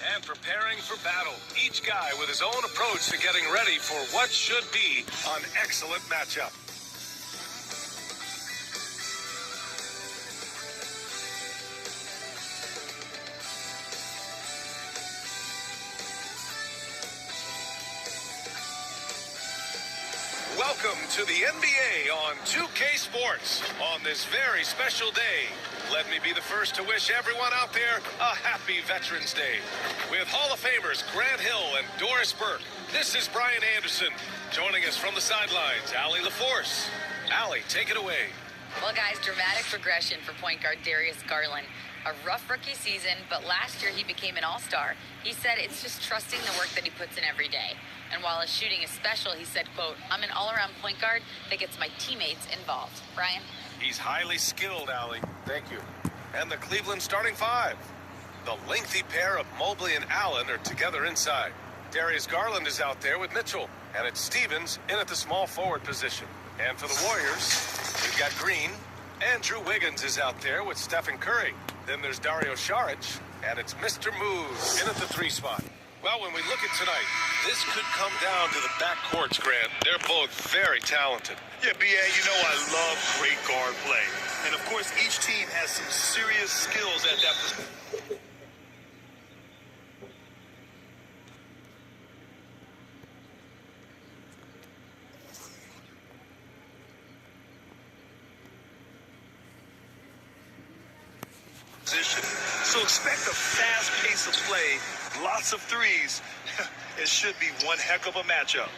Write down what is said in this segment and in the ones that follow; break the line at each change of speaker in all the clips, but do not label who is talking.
And preparing for battle. Each guy with his own approach to getting ready for what should be an excellent matchup. Welcome to the NBA on 2K Sports. On this very special day, let me be the first to wish everyone out there a happy Veterans Day. With Hall of Famers Grant Hill and Doris Burke, this is Brian Anderson. Joining us from the sidelines, Allie LaForce. Allie, take it away.
Well, guys, dramatic progression for point guard Darius Garland. A rough rookie season, but last year he became an all-star. He said it's just trusting the work that he puts in every day. And while his shooting is special, he said, quote, "I'm an all-around point guard that gets my teammates involved." Brian?
He's highly skilled, Allie. Thank you. And the Cleveland starting five. The lengthy pair of Mobley and Allen are together inside. Darius Garland is out there with Mitchell. And it's Stevens in at the small forward position. And for the Warriors, we've got Green. Andrew Wiggins is out there with Stephen Curry. Then there's Dario Saric. And it's Mr. Moves in at the 3 spot. Well, when we look at tonight, this could come down to the backcourts, Grant. They're both very talented.
Yeah, B.A., you know I love great guard play. And, of course, each team has some serious skills at that position. So expect a fast pace of play, lots of threes. It should be one heck of a matchup.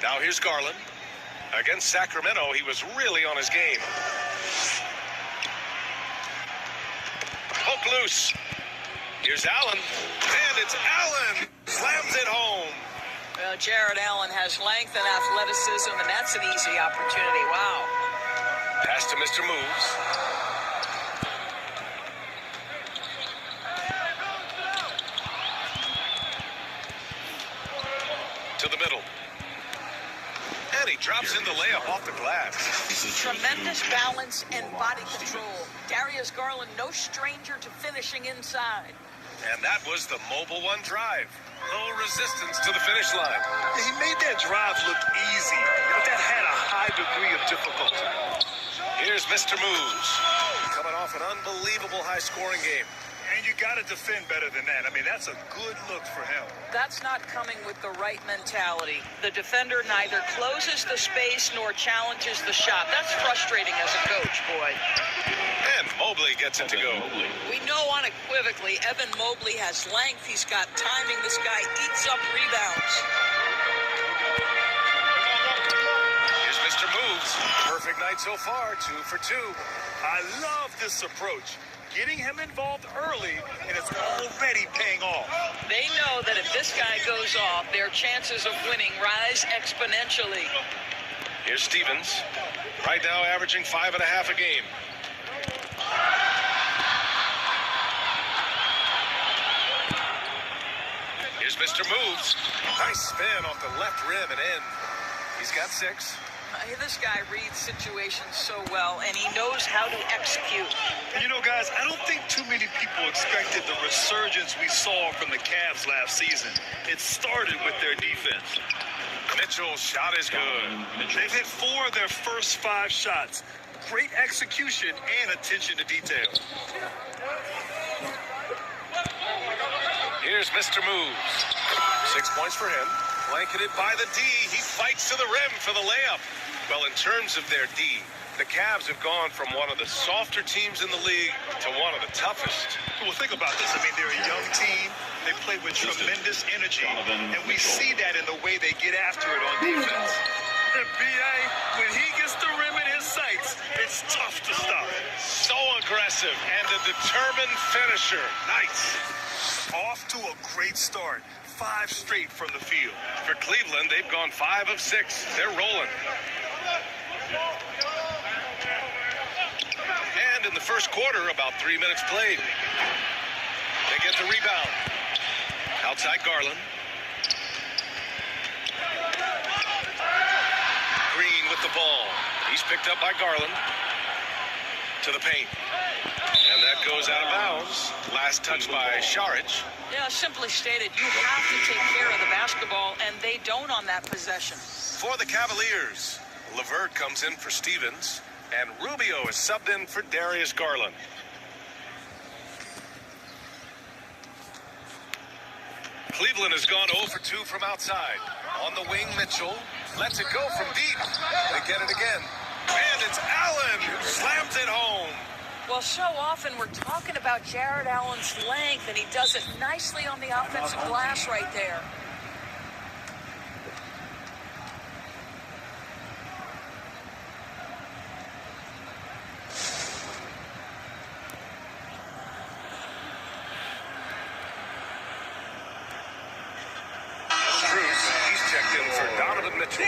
Now here's Garland. Against Sacramento, he was really on his game. Poke loose. Here's Allen. And it's Allen. Slams it home.
Well, Jared Allen has length and athleticism, and that's an easy opportunity. Wow.
Pass to Mr. Moves. To the middle. And he drops in the layup off the glass.
Tremendous balance and body control. Darius Garland, no stranger to finishing inside.
And that was the Mobile One drive. No resistance to the finish line.
He made that drive look easy, but that had a high degree of difficulty.
Here's Mr. Moves. Coming off an unbelievable high-scoring game.
And you got to defend better than that. I mean, that's a good look for him.
That's not coming with the right mentality. The defender neither closes the space nor challenges the shot. That's frustrating as a coach, boy.
And Mobley gets it to go.
We know unequivocally Evan Mobley has length. He's got timing. This guy eats up rebounds.
Here's Mr. Moves. Perfect night so far, 2 for 2.
I love this approach. Getting him involved early, and it's already paying off.
They know that if this guy goes off, their chances of winning rise exponentially.
Here's Stevens. Right now averaging 5.5 a game. Here's Mr. Moves. Nice spin off the left rim and in. He's got 6.
This guy reads situations so well, and he knows how to execute.
And you know, guys, I don't think too many people expected the resurgence we saw from the Cavs last season. It started with their defense.
Mitchell's shot is good.
They've hit 4 of their first 5 shots. Great execution and attention to detail.
Here's Mr. Moves. 6 points for him. Blanketed by the D. He fights to the rim for the layup. Well, in terms of their D, the Cavs have gone from one of the softer teams in the league to one of the toughest.
Well, think about this. I mean, they're a young team. They play with tremendous energy, and we see that in the way they get after it on defense. B.A., when he gets the rim in his sights, it's tough to stop.
So aggressive and a determined finisher. Nice.
Off to a great start. 5 straight from the field.
For Cleveland, they've gone 5 of 6. They're rolling. And in the first quarter, about 3 minutes played. They get the rebound. Outside Garland. Green with the ball. He's picked up by Garland. To the paint. And that goes out of bounds. Last touch by Šarić.
Yeah, simply stated, you have to take care of the basketball, and they don't on that possession.
For the Cavaliers, LeVert comes in for Stevens, and Rubio is subbed in for Darius Garland. Cleveland has gone 0 for 2 from outside. On the wing, Mitchell lets it go from deep. They get it again. And it's Allen who slams it home.
Well, so often we're talking about Jared Allen's length, and he does it nicely on the offensive glass right there.
He's checked in for Donovan Mitchell.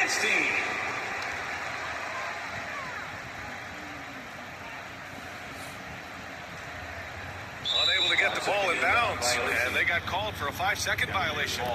Unable to get the ball in bounds, and they got called for a 5-second violation.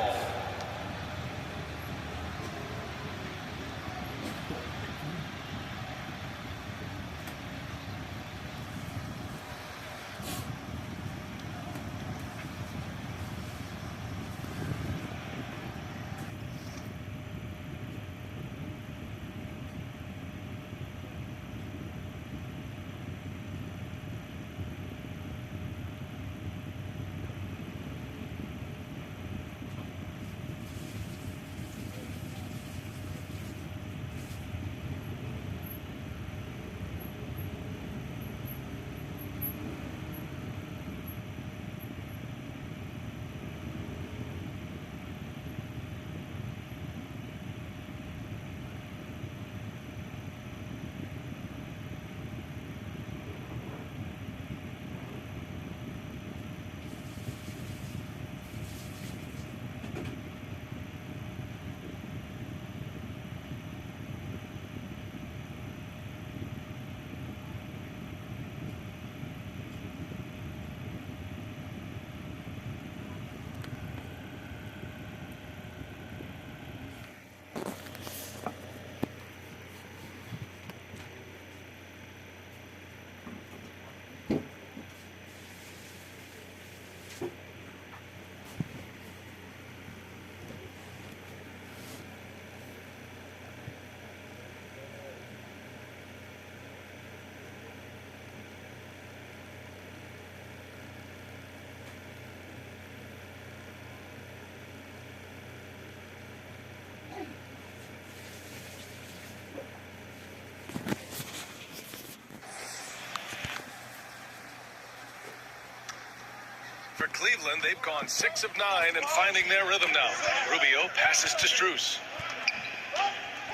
For Cleveland, they've gone 6 of 9 and finding their rhythm now. Rubio passes to Strus.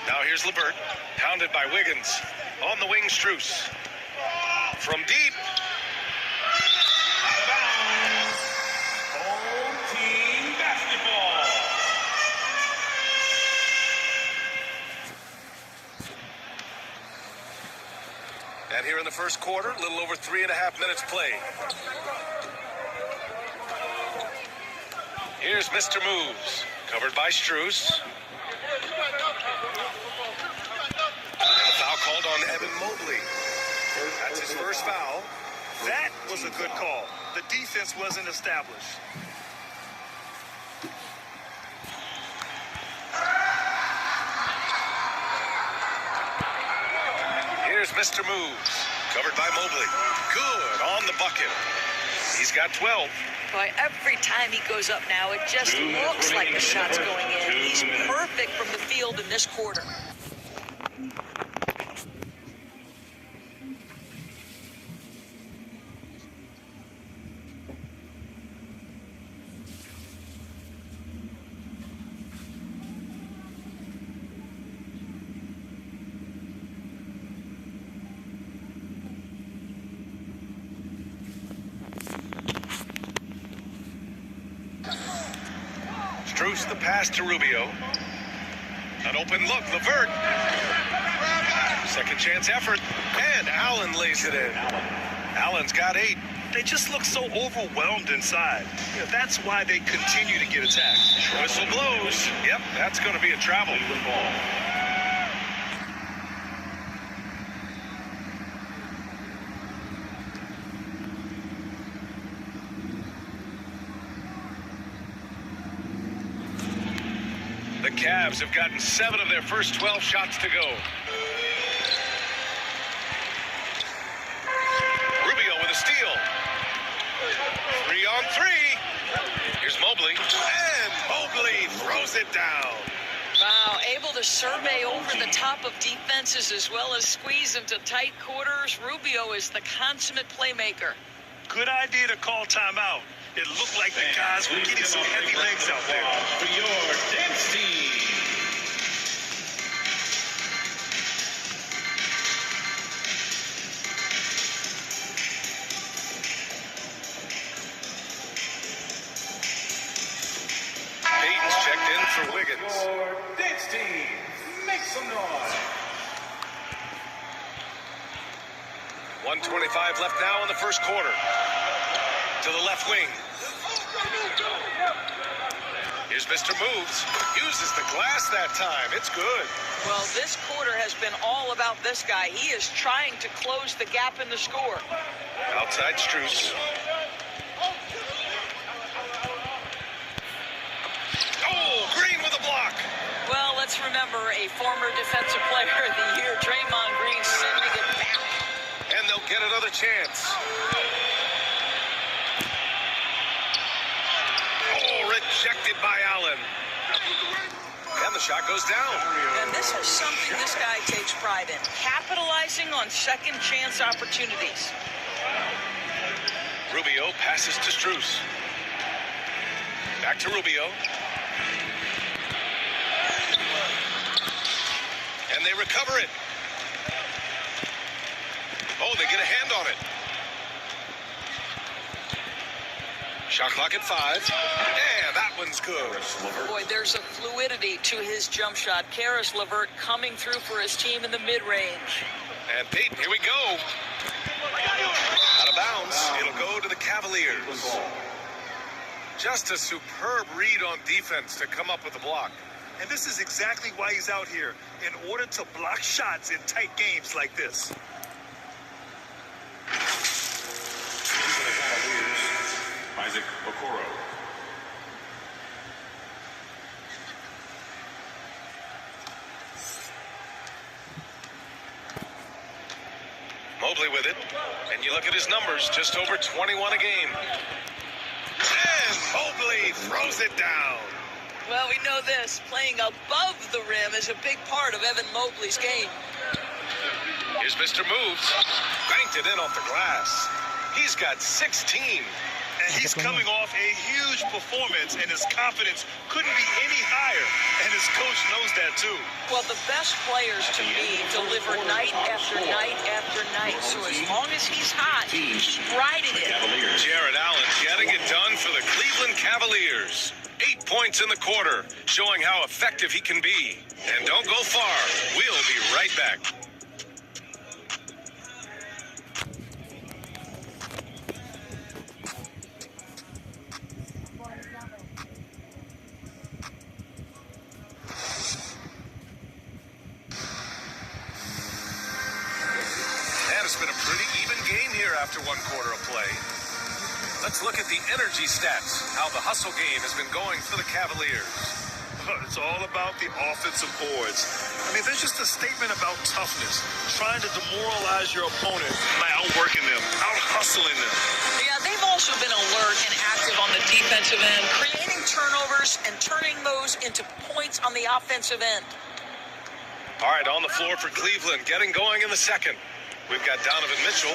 Now here's LeVert, pounded by Wiggins. On the wing, Strus. From deep. Out of bounds. Home team basketball. And here in the first quarter, a little over 3.5 minutes played. Here's Mr. Moves, covered by Strus. And a foul called on Evan Mobley. That's his first foul.
That was a good call. The defense wasn't established.
Here's Mr. Moves, covered by Mobley. Good on the bucket. He's got 12.
Boy, every time he goes up now, it just looks like the shot's going in. He's perfect from the field in this quarter.
Strus the pass to Rubio. An open look, LeVert. Second chance effort, and Allen lays it in. Allen's got 8.
They just look so overwhelmed inside. You know, that's why they continue to get attacked.
Whistle blows. Yep, that's going to be a travel. Cavs have gotten 7 of their first 12 shots to go. Rubio with a steal. 3-on-3. Here's Mobley. And Mobley throws it down.
Wow, able to survey over the top of defenses as well as squeeze into tight quarters. Rubio is the consummate playmaker.
Good idea to call timeout. It looked like the guys were getting some heavy legs out there.
For your dance team.
Payton's checked in for Wiggins.
For dance team. Make some noise.
1:25 left now in the first quarter. To the left wing. Here's Mr. Moves. Uses the glass that time. It's good.
Well, this quarter has been all about this guy. He is trying to close the gap in the score.
Outside Strus. Oh, Green with a block.
Well, let's remember a former defensive player of the year, Draymond Green, sending it back.
And they'll get another chance. Rejected by Allen. And the shot goes down.
And this is something this guy takes pride in, capitalizing on second chance opportunities.
Rubio passes to Strus. Back to Rubio. And they recover it. Oh, they get a hand on it. Shot clock at 5. Yeah, that one's good.
Boy, there's a fluidity to his jump shot. Karis LeVert coming through for his team in the mid-range.
And Payton, here we go. Out of bounds. It'll go to the Cavaliers. Just a superb read on defense to come up with the block.
And this is exactly why he's out here, in order to block shots in tight games like this.
Isaac Okoro.
Mobley with it. And you look at his numbers, just over 21 a game. And Mobley throws it down.
Well, we know this. Playing above the rim is a big part of Evan Mobley's game.
Here's Mr. Moves. Banked it in off the glass. He's got 16.
And he's coming off a huge performance, and his confidence couldn't be any higher. And his coach knows that, too.
Well, the best players, to me, deliver night after night after night. So as long as he's hot, keep riding it.
Jared Allen getting it done for the Cleveland Cavaliers. 8 points in the quarter, showing how effective he can be. And don't go far. We'll be right back. It's been a pretty even game here after one quarter of play. Let's look at the energy stats, how the hustle game has been going for the Cavaliers.
It's all about the offensive boards. I mean, there's just a statement about toughness, trying to demoralize your opponent by outworking them, out-hustling them.
Yeah, they've also been alert and active on the defensive end, creating turnovers and turning those into points on the offensive end.
All right, on the floor for Cleveland, getting going in the second. We've got Donovan Mitchell,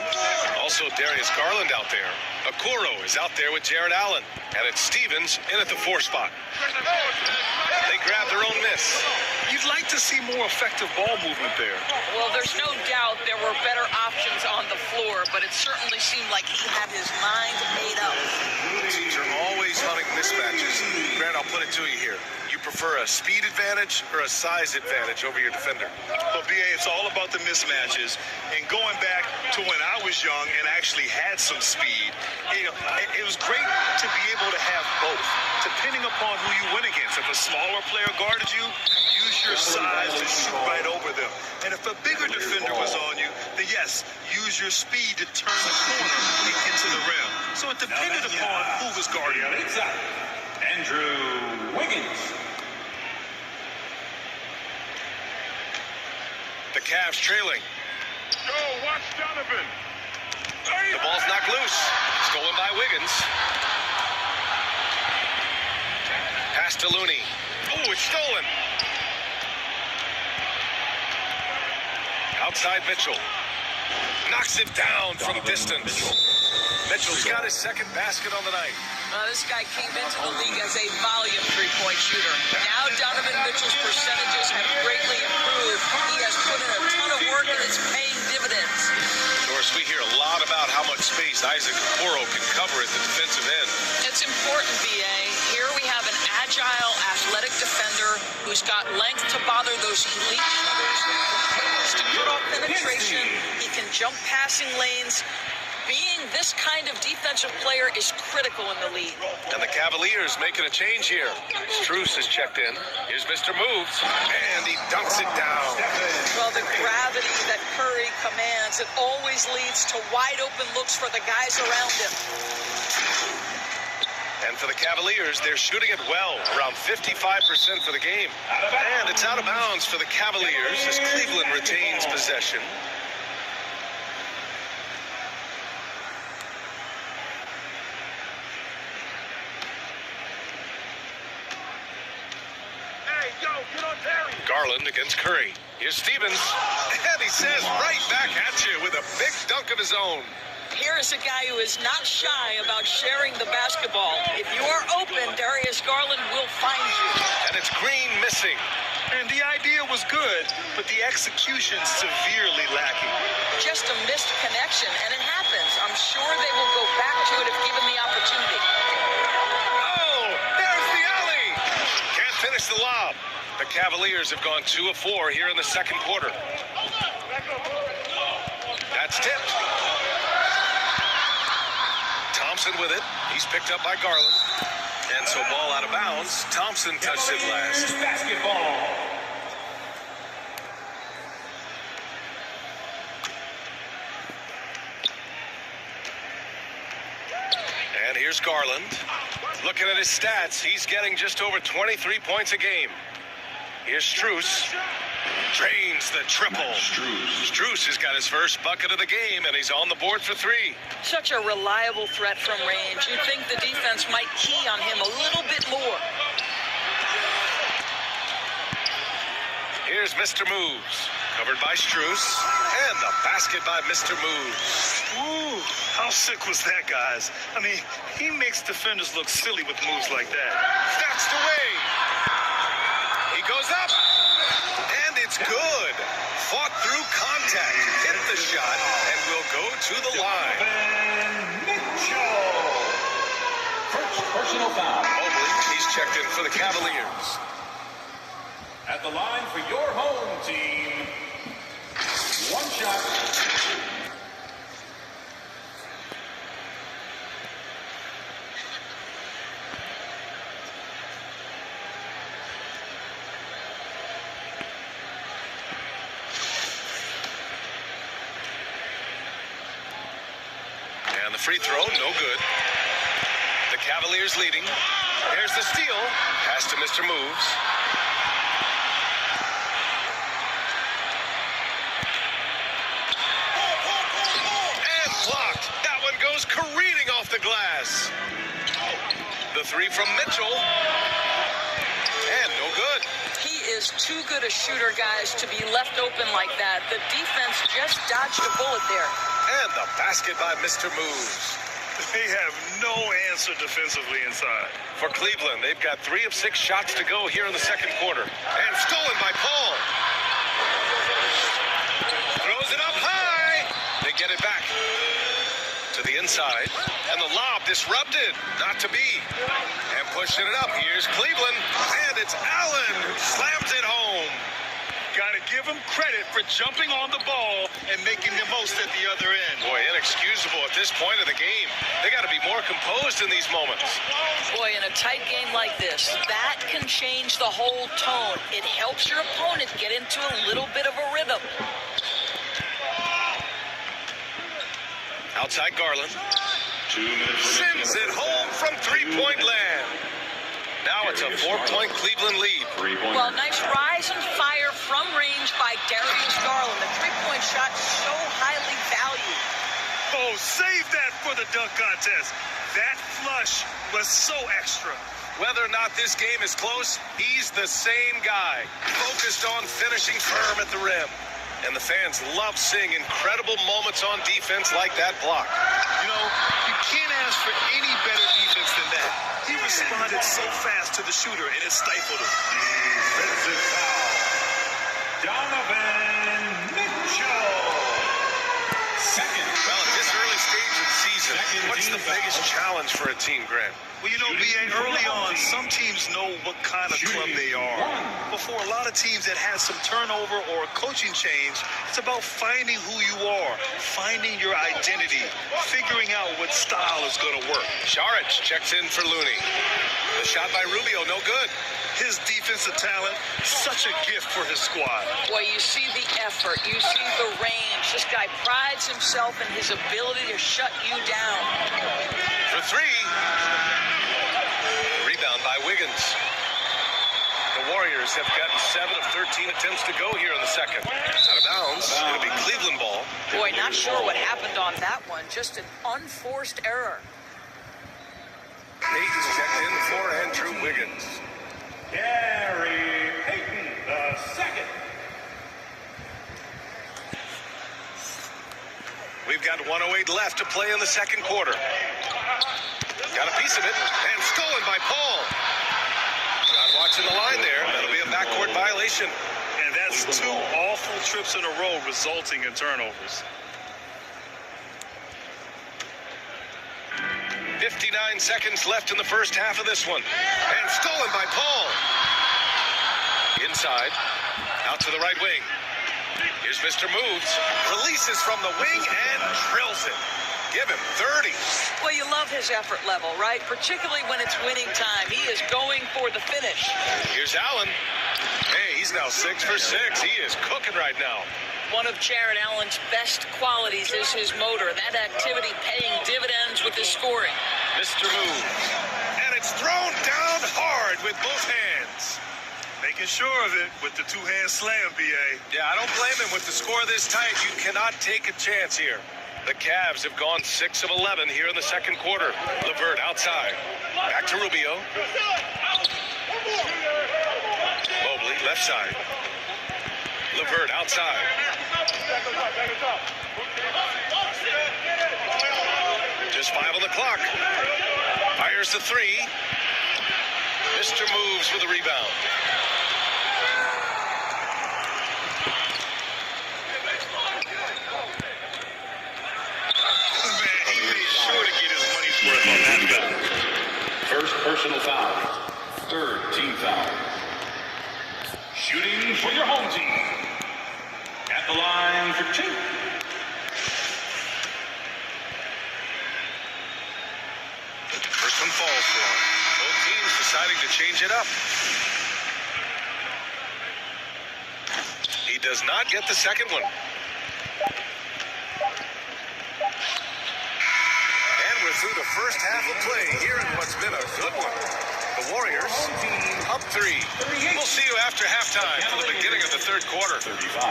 also Darius Garland out there. Okoro is out there with Jared Allen, and it's Stevens in at the 4 spot. They grab their own miss.
You'd like to see more effective ball movement there.
Well, there's no doubt there were better options on the floor, but it certainly seemed like he had his mind made up.
Teams are always hunting mismatches. Grant, I'll put it to you here. You prefer a speed advantage or a size advantage over your defender?
Well, BA, it's all about the mismatches. And going back to when I was young and actually had some speed, it was great to be able to have both, depending upon who you went against. If a smaller player guarded you, use your size to shoot right over them. And if a bigger defender was on you, then yes, use your speed to turn the corner and get to the rim. So it depended upon who was guarding you.
Andrew Wiggins.
The Cavs trailing.
Go, watch Donovan.
The ball's knocked loose. Stolen by Wiggins. Pass to Looney. Oh, it's stolen. Outside Mitchell. Knocks it down from distance. Mitchell's got his second basket on the night.
This guy came into the league as a volume three-point shooter. Now Donovan Mitchell's percentages have greatly improved. He has put in a ton of work and it's paying dividends.
Of course, we hear a lot about how much space Isaac Okoro can cover at the defensive end.
It's important, B.A. Here we have an agile, athletic defender who's got length to bother those elite shooters. To put off penetration, he can jump passing lanes. Being this kind of defensive player is critical in the league.
And the Cavaliers making a change here. Strus is checked in. Here's Mr. Moves. And he dunks it down.
Well, the gravity that Curry commands, it always leads to wide open looks for the guys around him.
And for the Cavaliers, they're shooting it well, around 55% for the game. And it's out of bounds for the Cavaliers as Cleveland retains possession. Garland against Curry. Here's Stevens. And he says right back at you with a big dunk of his own.
Here is a guy who is not shy about sharing the basketball. If you are open, Darius Garland will find you.
And it's Green missing.
And the idea was good, but the execution severely lacking.
Just a missed connection, and it happens. I'm sure they will go back to it if given the opportunity.
Oh, there's the alley. Can't finish the lob. The Cavaliers have gone 2 of 4 here in the second quarter. That's tipped. Thompson with it. He's picked up by Garland. And so ball out of bounds. Thompson touched it last.
Basketball.
And here's Garland. Looking at his stats, he's getting just over 23 points a game. Here's Strus. Drains the triple. Strus has got his first bucket of the game, and he's on the board for 3.
Such a reliable threat from range. You'd think the defense might key on him a little bit more.
Here's Mr. Moves. Covered by Strus. And the basket by Mr. Moves.
Ooh, how sick was that, guys? I mean, he makes defenders look silly with moves like that.
That's the way. He goes up. And it's good. Fought through contact. Hit the shot. And will go to the line.
Mitchell. First personal foul.
Mobley, he's checked in for the Cavaliers.
At the line for your home team. One shot.
And the free throw, no good. The Cavaliers leading. There's the steal. Pass to Mr. Moves. And blocked. That one goes careening off the glass. The 3 from Mitchell. And no good.
He is too good a shooter, guys, to be left open like that. The defense just dodged a bullet there.
And the basket by Mr. Moves.
They have no answer defensively inside.
For Cleveland, they've got 3 of 6 shots to go here in the second quarter. And stolen by Paul. Throws it up high. They get it back to the inside. And the lob disrupted. Not to be. And pushing it up. Here's Cleveland. And it's Allen who slams it home.
Gotta give him credit for jumping on the ball and making the most at the other end.
Boy, inexcusable at this point of the game. They got to be more composed in these moments.
Boy, in a tight game like this, that can change the whole tone. It helps your opponent get into a little bit of a rhythm.
Outside Garland.
2 minutes.
Sends it home from three-point land. Now it's a 4-point Cleveland lead.
3-point.
Well, nice rise and fire from range by Darius Garland. The three-point shot so highly valued.
Oh, save that for the dunk contest. That flush was so extra.
Whether or not this game is close, he's the same guy, focused on finishing firm at the rim. And the fans love seeing incredible moments on defense like that block.
You know, you can't ask for any better defense than that. He responded so fast to the shooter, and it stifled him.
Defensive foul. Donovan Mitchell. Second.
Well, at this early stage of the season, what's the biggest challenge for a team, Grant?
Well, you know, B.A., early on, some teams know what kind of club they are. Before a lot of teams that had some turnover or a coaching change, it's about finding who you are, finding your identity, figuring out what style is going to work.
Šarić checks in for Looney. The shot by Rubio, no good.
His defensive talent, such a gift for his squad.
Boy, you see the effort, you see the range. This guy prides himself in his ability to shut you down.
For three. Rebound by Wiggins. The Warriors have gotten 7 of 13 attempts to go here in the second. Out of bounds. It'll be Cleveland ball.
Boy, not sure what happened on that one. Just an unforced error.
Payton's checked in for Andrew Wiggins.
Gary Payton, the second.
We've got 1:08 left to play in the second quarter. Got a piece of it, and stolen by Paul. Not watching the line there. That'll be a backcourt violation.
And that's 2 awful trips in a row resulting in turnovers.
59 seconds left in the first half of this one. And stolen by Paul. Inside, out to the right wing. Here's Mr. Moves. Releases from the wing and drills it. Give him 30.
Well, you love his effort level, right? Particularly when it's winning time. He is going for the finish.
Here's Allen. Hey, he's now 6 for 6. He is cooking right now.
One of Jarrett Allen's best qualities is his motor. That activity paying dividends with his scoring.
Mr. Moves. And it's thrown down hard with both hands.
Making sure of it with the 2-hand slam, B.A.
Yeah, I don't blame him. With the score this tight, you cannot take a chance here. The Cavs have gone 6 of 11 here in the second quarter. LeVert outside. Back to Rubio. Mobley left side. LeVert outside. Just 5 on the clock. Fires the 3. Mr. Moves with a rebound.
First personal foul. Third team foul. Shooting for your home team. At the line for 2.
First one falls for him. Both teams deciding to change it up. He does not get the second one. Through the first half of play here in what's been a good one. The Warriors up 3. We'll see you after halftime for the beginning of the third quarter.
35.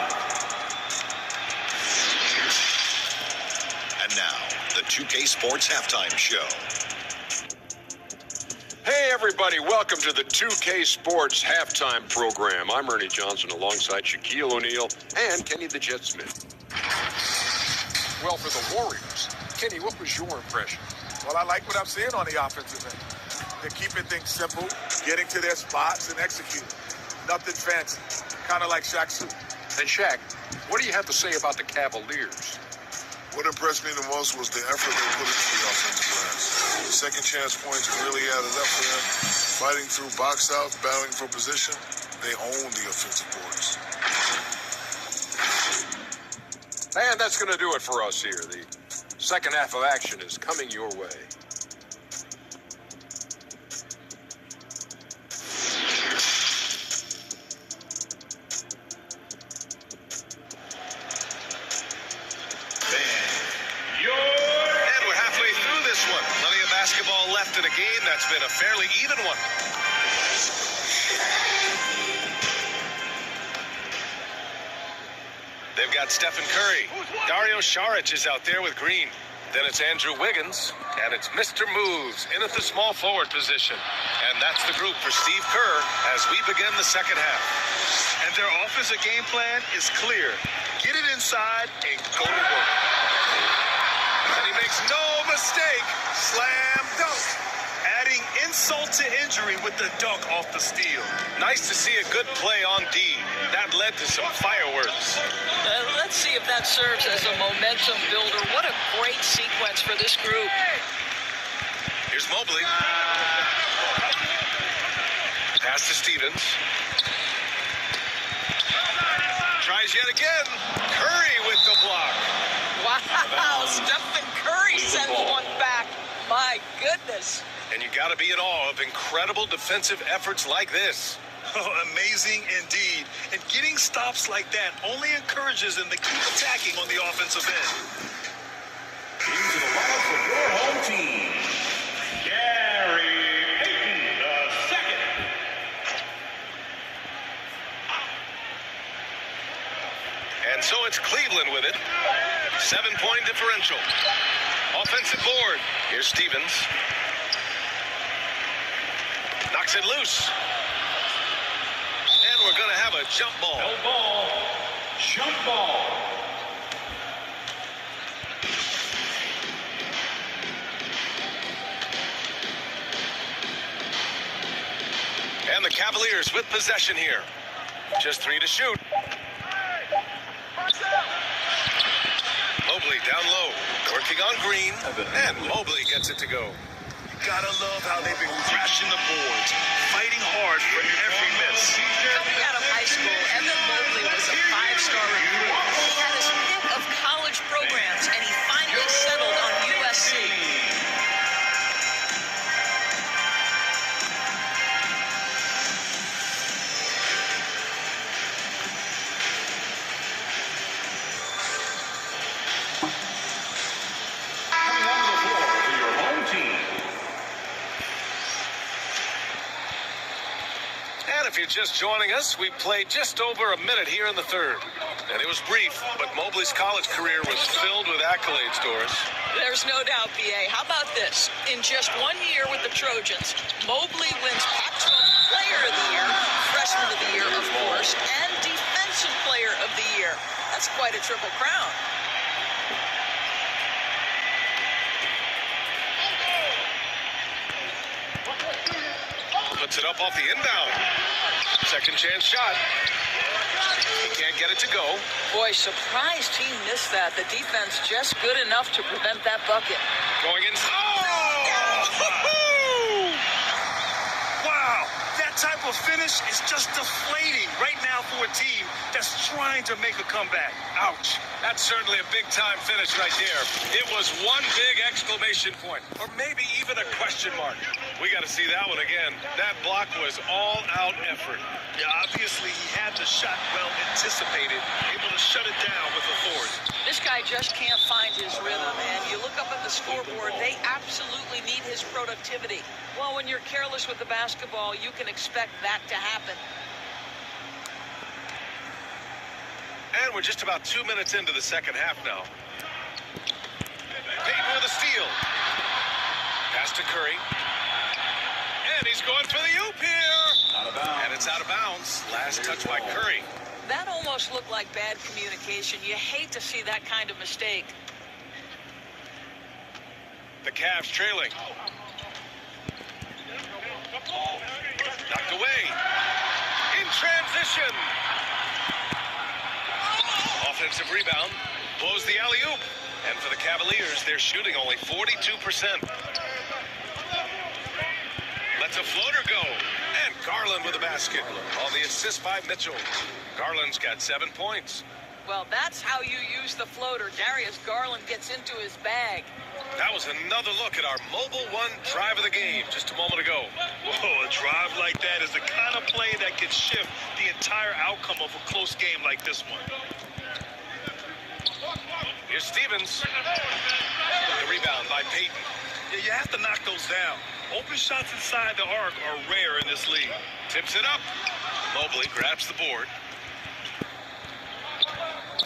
And now, the 2K Sports Halftime Show.
Hey everybody, welcome to the 2K Sports Halftime Program. I'm Ernie Johnson alongside Shaquille O'Neal and Kenny the Jet Smith. Well, for the Warriors, Kenny, what was your impression?
Well, I like what I'm seeing on the offensive end. They're keeping things simple, getting to their spots and executing. Nothing fancy, kind of like Shaq's suit.
And Shaq, what do you have to say about the Cavaliers?
What impressed me the most was the effort they put into the offensive glass. The second chance points really added up for them. Fighting through box outs, battling for position, they own the offensive boards.
And that's going to do it for us here. The second half of action is coming your way.
And we're halfway through this one. Plenty of basketball left in a game that's been a fairly even one. They've got Stephen Curry. Dario Saric is out there with Green. Then it's Andrew Wiggins, and it's Mr. Moves in at the small forward position. And that's the group for Steve Kerr as we begin the second half.
And their offensive game plan is clear. Get it inside and go to work.
And he makes no mistake. Slam dunk.
Adding insult to injury with the dunk off the steal.
Nice to see a good play on D. That led to some fireworks.
Let's see if that serves as a momentum builder. What a great sequence for this group.
Here's Mobley. Pass to Stevens. Tries yet again. Curry with the block.
Wow, Stephen Curry sends one back. My goodness.
And you got to be in awe of incredible defensive efforts like this.
Oh, amazing indeed. And getting stops like that only encourages them to keep attacking on the offensive end.
Into the lineup for your home team, GᗩᗰAYTIG II.
And so it's Cleveland with it. 7-point differential. Offensive board. Here's Stevens. Knocks it loose. And we're going to have a jump ball.
Held ball. Jump ball.
And the Cavaliers with possession here. Just 3 to shoot. Mobley down low. Working on Green. And Mobley gets it to go.
Gotta love how they've been crashing the boards, fighting hard for every miss.
Coming out of high school, Evan Mobley was a 5-star recruit. He had his pick of college programs, and he finally settled on USC.
Coming onto the floor for your home team.
And if you're just joining us, we played just over a minute here in the third. And it was brief, but Mobley's college career was filled with accolades, Doris.
There's no doubt, BA. How about this? In just 1 year with the Trojans, Mobley wins Pac-12 Player of the Year, Freshman of the Year, of course, and Defensive Player of the Year. That's quite a triple crown.
Puts it up off the inbound. Second chance shot. He can't get it to go.
Boy, surprised he missed that. The defense just good enough to prevent that bucket.
Going in.
Wow, that type of finish is just deflating right now for a team that's trying to make a comeback.
Ouch. That's certainly a big-time finish right there. It was one big exclamation point, or maybe even a question mark. We got to see that one again. That block was all-out effort.
Yeah, obviously he had the shot well anticipated, able to shut it down with authority.
This guy just can't find his rhythm, and you look up at the scoreboard, they absolutely need his productivity. Well, when you're careless with the basketball, you can expect that to happen.
And we're just about 2 minutes into the second half now. Payton with a steal. Pass to Curry. And he's going for the oop here.
Out of bounds.
And it's out of bounds. Last touch by Curry.
That almost looked like bad communication. You hate to see that kind of mistake.
The Cavs trailing. Knocked away. In transition. Offensive rebound. Blows the alley-oop. And for the Cavaliers, they're shooting only 42%. Lets a floater go. And Garland with a basket. On the assist by Mitchell. Garland's got 7 points.
Well, that's how you use the floater. Darius Garland gets into his bag.
That was another look at our Mobile One drive of the game just a moment ago.
Whoa, a drive like that is the kind of play that can shift the entire outcome of a close game like this one.
Here's Stevens. The rebound by Payton.
Yeah, you have to knock those down. Open shots inside the arc are rare in this league.
Tips it up. Mobley grabs the board.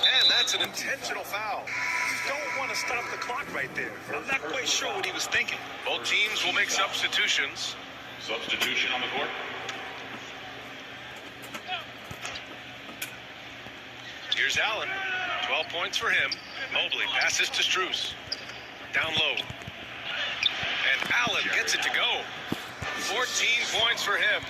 And that's an intentional foul.
You don't want to stop the clock right there. I'm not quite sure what he was thinking.
Both teams will make substitutions.
Substitution on the court.
Here's Allen. 12 points for him. Mobley passes to Strus. Down low. And Allen gets it to go. 14 points for him.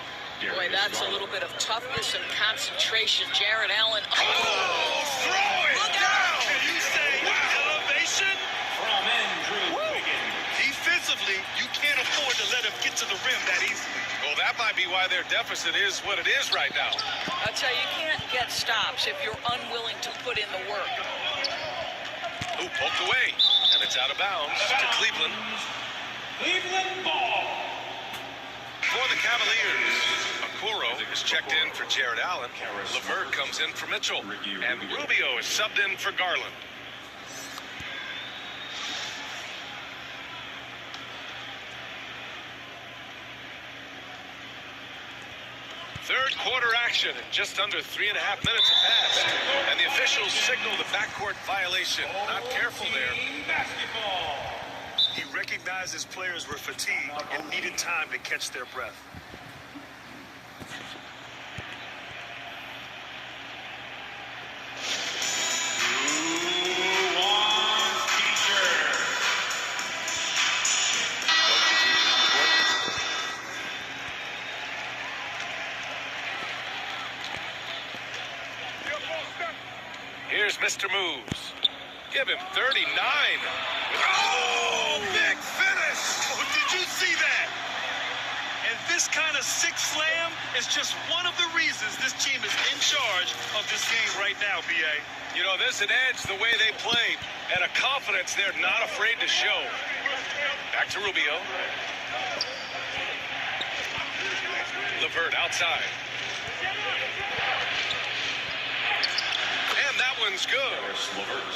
Boy, that's a little bit of toughness and concentration. Jared Allen.
Oh, throw it!
Look
down!
out!
Can you say elevation?
From Andrew Wiggins.
Defensively, you can't afford to let him get to the rim that easily.
Well, that might be why their deficit is what it is right now.
I tell you, you can't get stops if you're unwilling to put in the work.
Ooh, poked away. And it's out of bounds to Cleveland.
Cleveland ball.
For the Cavaliers, Okoro is checked in for Jared Allen. LeVert comes in for Mitchell. And Rubio is subbed in for Garland. Third quarter action, and just under 3.5 minutes have passed. And the officials signal the backcourt violation. Not careful there.
Basketball.
He recognized his players were fatigued and needed time to catch their breath.
Here's Mr. Moves. Give him 39. Oh, big finish!
Oh, did you see that? And this kind of sick slam is just one of the reasons this team is in charge of this game right now, B.A.
You know, there's an edge the way they play and a confidence they're not afraid to show. Back to Rubio. LeVert outside. And that one's good.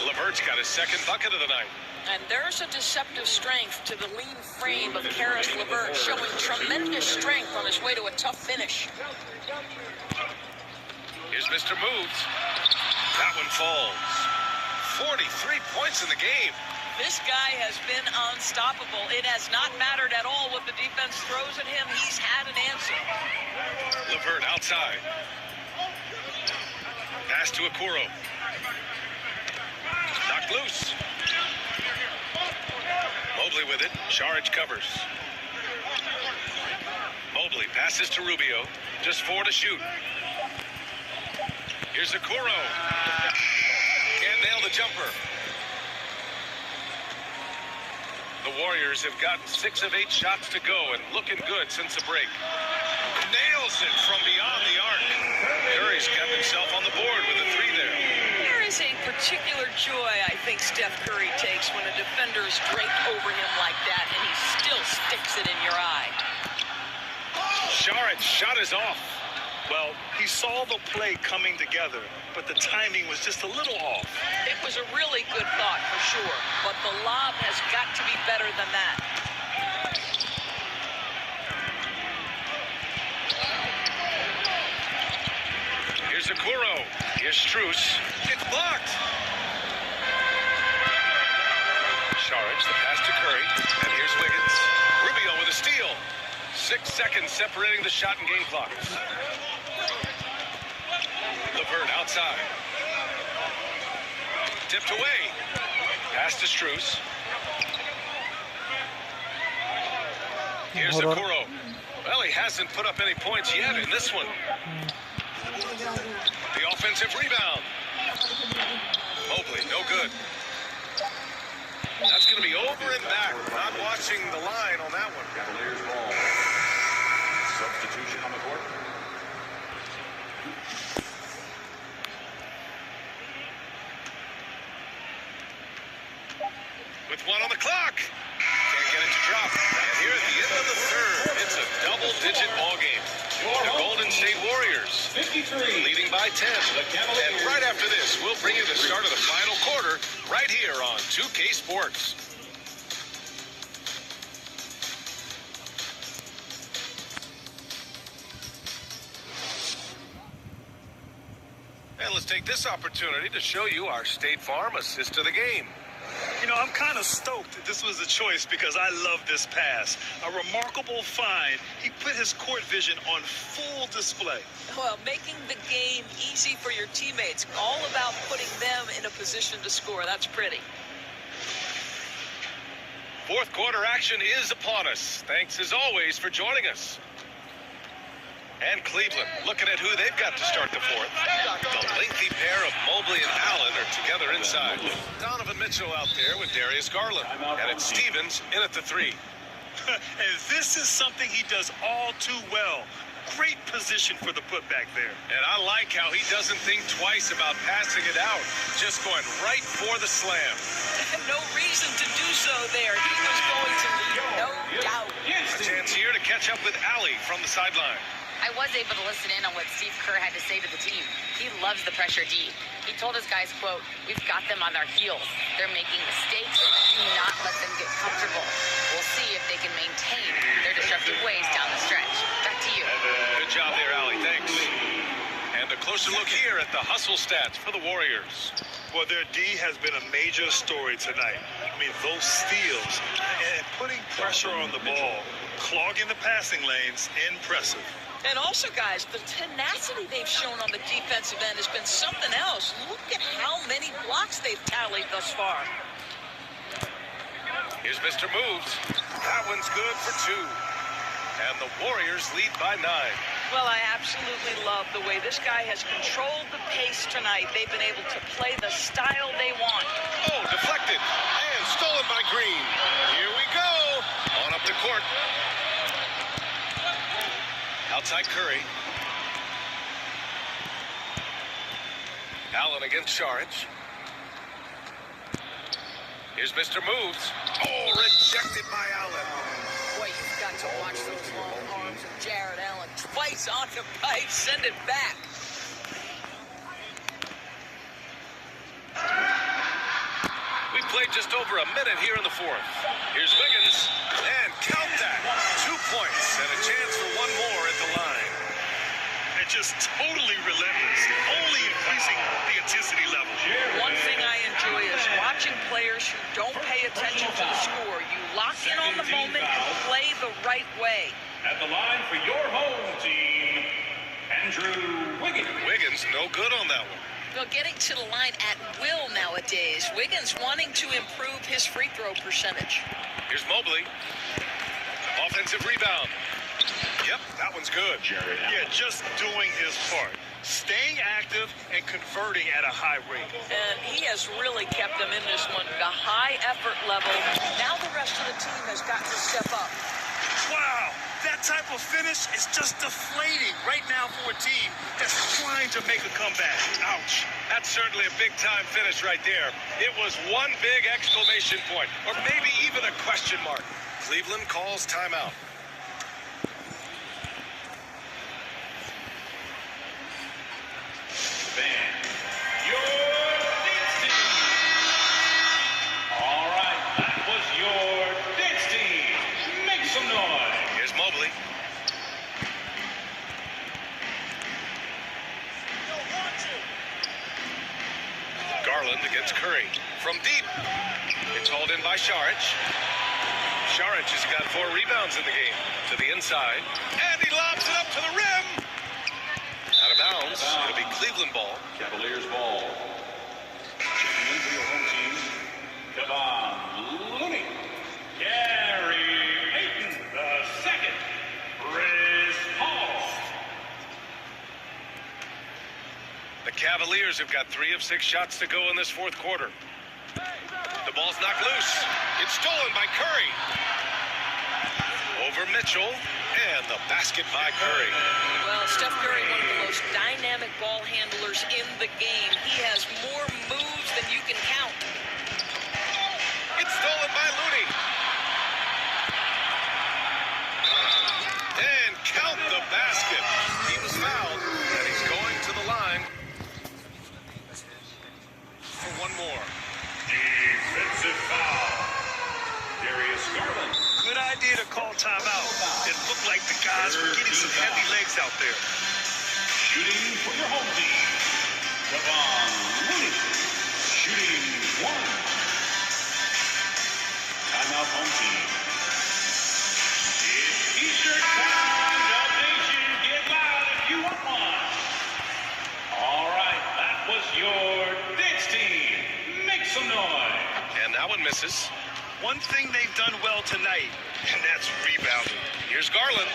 LeVert's got his second bucket of the night.
And there's a deceptive strength to the lean frame of Caris LeVert, showing tremendous strength on his way to a tough finish.
Here's Mr. Moves. That one falls. 43 points in the game.
This guy has been unstoppable. It has not mattered at all what the defense throws at him. He's had an answer.
LeVert outside. Pass to Okoro. Knocked loose. Mobley with it. Saric covers. Mobley passes to Rubio. Just 4 to shoot. Here's Okoro. Can't nail the jumper. The Warriors have gotten 6 of 8 shots to go and looking good since the break. Nails it from beyond the arc. Curry's kept himself on the board with a 3 there.
There is a particular joy I think Steph Curry takes when a defender is draped over him like that and he still sticks it in your eye.
Saric shot is off.
Well, he saw the play coming together, but the timing was just a little off.
It was a really good thought for sure, but the lob has got to be better than that.
Here's Okoro. Here's Strus. It's blocked. Saric, the pass to Curry. And here's Wiggins. Rubio with a steal. 6 seconds separating the shot and game clocks. LeVert outside. Tipped away. Pass to Strus. Here's Okoro. Well, he hasn't put up any points yet in this one. The offensive rebound. Mobley, no good. That's going to be over and back. Not watching the line on that one.
Cavaliers ball. Substitution on the court.
With 1 on the clock. Can't get it to drop. And here at the end of the third, it's a double-digit ball game. The Golden State Warriors
53.
leading by 10. And right after this, we'll bring you the start of the final quarter right here on 2K Sports. And And let's take this opportunity to show you our State Farm assist of the game.
You know, I'm kind of stoked that this was a choice because I love this pass. A remarkable find. He put his court vision on full display.
Well, making the game easy for your teammates. All about putting them in a position to score. That's pretty.
Fourth quarter action is upon us. Thanks as always for joining us. And Cleveland looking at who they've got to start the fourth. The lengthy pair of Mobley and Allen are together inside. Donovan Mitchell out there with Darius Garland. And it's Stevens in at the three.
And this is something he does all too well. Great position for the putback there.
And I like how he doesn't think twice about passing it out. Just going right for the slam.
No reason to do so there. He was going to lead, no doubt.
A chance here to catch up with Allie from the sideline.
I was able to listen in on what Steve Kerr had to say to the team. He loves the pressure D. He told his guys, quote, "We've got them on their heels. They're making mistakes. Do not let them get comfortable. We'll see if they can maintain their disruptive ways down the stretch." Back to you.
Good job there, Allie. Thanks. And a closer look here at the hustle stats for the Warriors.
Well, their D has been a major story tonight. I mean, those steals and putting pressure on the ball, clogging the passing lanes, impressive.
And also, guys, the tenacity they've shown on the defensive end has been something else. Look at how many blocks they've tallied thus far.
Here's Mr. Moves. That one's good for two. And the Warriors lead by 9.
Well, I absolutely love the way this guy has controlled the pace tonight. They've been able to play the style they want.
Oh, deflected. And stolen by Green. Here we go. On up the court. Outside Curry. Allen against Saric. Here's Mr. Moves. Oh, rejected by Allen.
Boy, you've got to watch those long arms of Jared Allen. Twice on the pipe, send it back.
We played just over a minute here in the fourth. Here's Wiggins. And count that. 2 points and a chance for one more at the line.
And just totally relentless, only increasing the intensity level.
One thing I enjoy is watching players who don't pay attention to the score. You lock in on the moment and play the right way.
At the line for your home team, Andrew Wiggins.
Wiggins no good on that one.
Well, getting to the line at will nowadays. Wiggins wanting to improve his free throw percentage.
Here's Mobley. Offensive rebound. Yep, that one's good.
Yeah, just doing his part. Staying active and converting at a high rate.
And he has really kept them in this one. The high effort level. Now the rest of the team has got to step up.
Wow, that type of finish is just deflating right now for a team that's trying to make a comeback.
Ouch. That's certainly a big-time finish right there. It was one big exclamation point, or maybe even a question mark. Cleveland calls timeout.
All right, that was your dance team. Make some noise.
Here's Mobley. Garland against Curry. From deep. It's hauled in by Saric. Saric has got 4 rebounds in the game. To the inside. And he lobs it up to the rim. Out of bounds. It'll be Cleveland ball.
Cavaliers ball. Checking in for your home team, Gᗩᗰ ·MAITIN the second. Chris Paul.
The Cavaliers have got 3 of 6 shots to go in this fourth quarter. The ball's knocked loose. It's stolen by Curry. Over Mitchell. And the basket by Curry.
Well, Steph Curry, one of the most dynamic ball handlers in the game. He has more moves than you can count.
It's stolen by Looney. And count the basket. He was fouled, and he's going to the line for one more.
Defensive foul. Darius Garland.
Good idea to call timeout. It looked like the guys were getting some heavy legs out there.
Shooting for your home team, Gᗩᗰ, shooting 1. Timeout home team. It's t-shirt time. The nation, get loud if you want one. All right, that was your dance team. Make some noise.
And that one misses.
One thing they've done well tonight, and that's rebounding.
Here's Garland.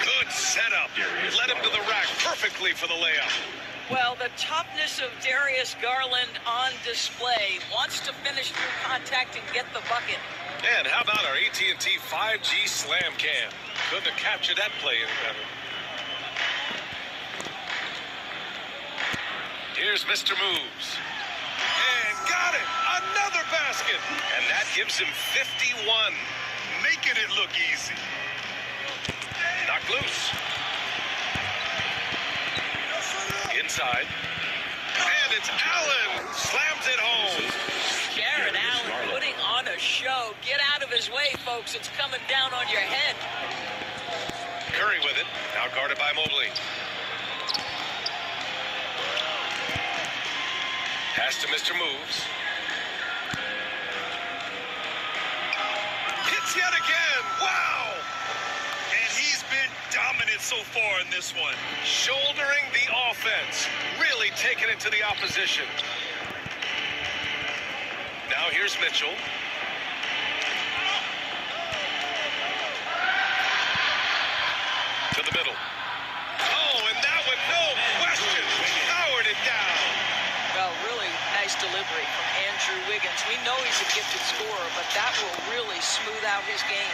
Good setup. Led him to the rack perfectly for the layup.
Well, the toughness of Darius Garland on display. Wants to finish through contact and get the bucket.
And how about our AT&T 5G Slam Cam? Couldn't have captured that play any better. Here's Mr. Moves. And got it! Another basket! And that gives him 51.
Making it look easy.
Knocked loose. Inside. And it's Allen. Slams it home.
Jared Allen putting on a show. Get out of his way, folks. It's coming down on your head.
Curry with it. Now guarded by Mobley. Pass to Mr. Moves. Hits yet again. Wow!
And he's been dominant so far in this one.
Shouldering the offense. Really taking it to the opposition. Now here's Mitchell. To the middle. Oh, and that one, no question. Powered it down.
Well, really nice delivery from Andrew Wiggins. We know he's a gifted scorer, but that will really smooth out his game.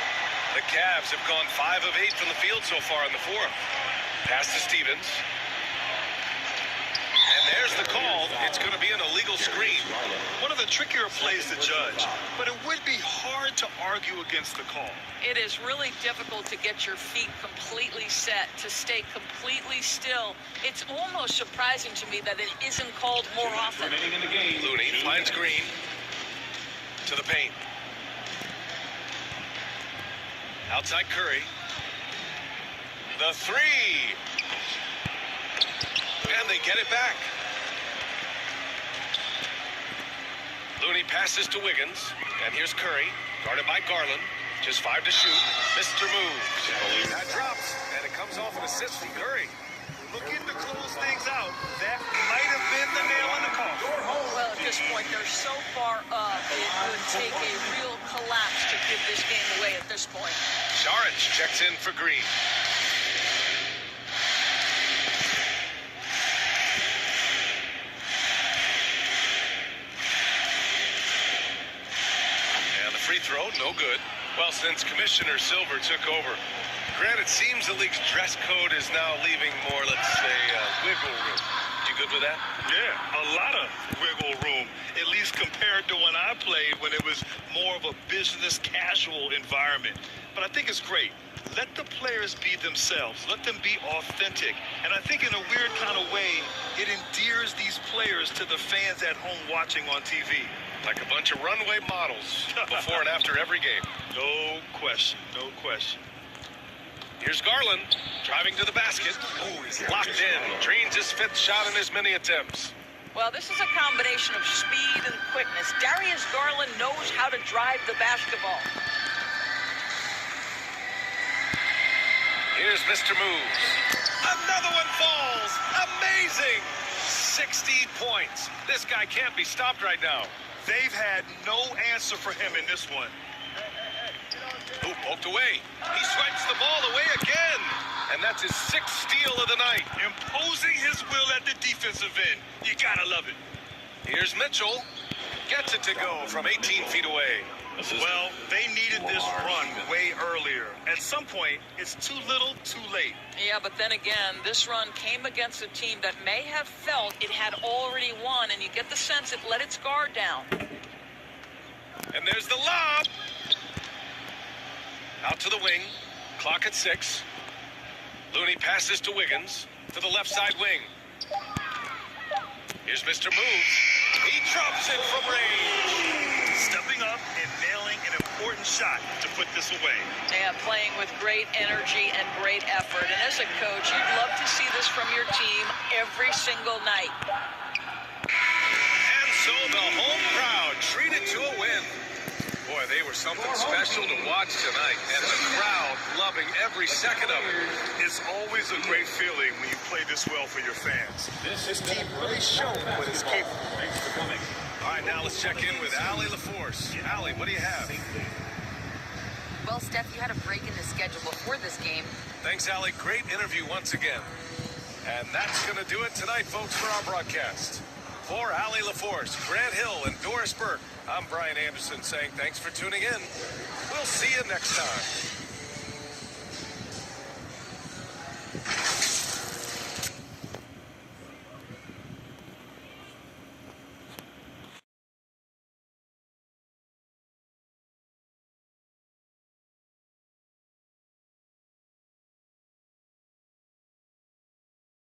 The Cavs have gone 5 of 8 from the field so far in the fourth. Pass to Stevens. And there's the call. It's going to be an illegal screen.
One of the trickier plays to judge, but it would be hard to argue against the call.
It is really difficult to get your feet completely set, to stay completely still. It's almost surprising to me that it isn't called more often.
Remaining in the game.
Looney finds Green. To the paint. Outside Curry. The three. And they get it back. Looney passes to Wiggins. And here's Curry. Guarded by Garland. Just 5 to shoot. Mr. Moves. That drops. And it comes off an assist from Curry.
Looking to close things out. That might have been the nail in the coffin.
Well, at this point, they're so far up, it would take a real collapse to give this game away at this point.
Saric checks in for Green. And the free throw, no good. Well, since Commissioner Silver took over, granted, it seems the league's dress code is now leaving more, let's say, wiggle room. You good with that?
Yeah, a lot of wiggle room, at least compared to when I played, when it was more of a business casual environment. But I think it's great. Let the players be themselves. Let them be authentic. And I think in a weird kind of way, it endears these players to the fans at home watching on TV.
Like a bunch of runway models before and after every game.
No question, no question.
Here's Garland, driving to the basket. Locked in, drains his 5th shot in as many attempts.
Well, this is a combination of speed and quickness. Darius Garland knows how to drive the basketball.
Here's Mr. Moves. Another one falls. Amazing. 60 points. This guy can't be stopped right now.
They've had no answer for him in this one.
Ooh, poked away. He swipes the ball away again. And that's his 6th steal of the night.
Imposing his will at the defensive end. You gotta love it.
Here's Mitchell. Gets it to go from 18 feet away.
Well, they needed this run way earlier. At some point, it's too little, too late.
Yeah, but then again, this run came against a team that may have felt it had already won, and you get the sense it let its guard down.
And there's the lob. Out to the wing. Clock at 6. Looney passes to Wiggins to the left side wing. Here's Mr. Moves. He drops it from range.
Stepping up and nailing an important shot to put this away.
Yeah, playing with great energy and great effort. And as a coach, you'd love to see this from your team every single night.
So the home crowd treated to a win. Boy, they were something special to watch tonight, and the crowd loving every second of it.
It's always a great feeling when you play this well for your fans.
This team really showed what it's capable of.
Thanks for coming.
All right, now let's check in with Allie LaForce. Allie, what do you have?
Well, Steph, you had a break in the schedule before this game.
Thanks, Allie. Great interview once again. And that's going to do it tonight, folks, for our broadcast. For Allie LaForce, Grant Hill, and Doris Burke, I'm Brian Anderson saying thanks for tuning in. We'll see you next time.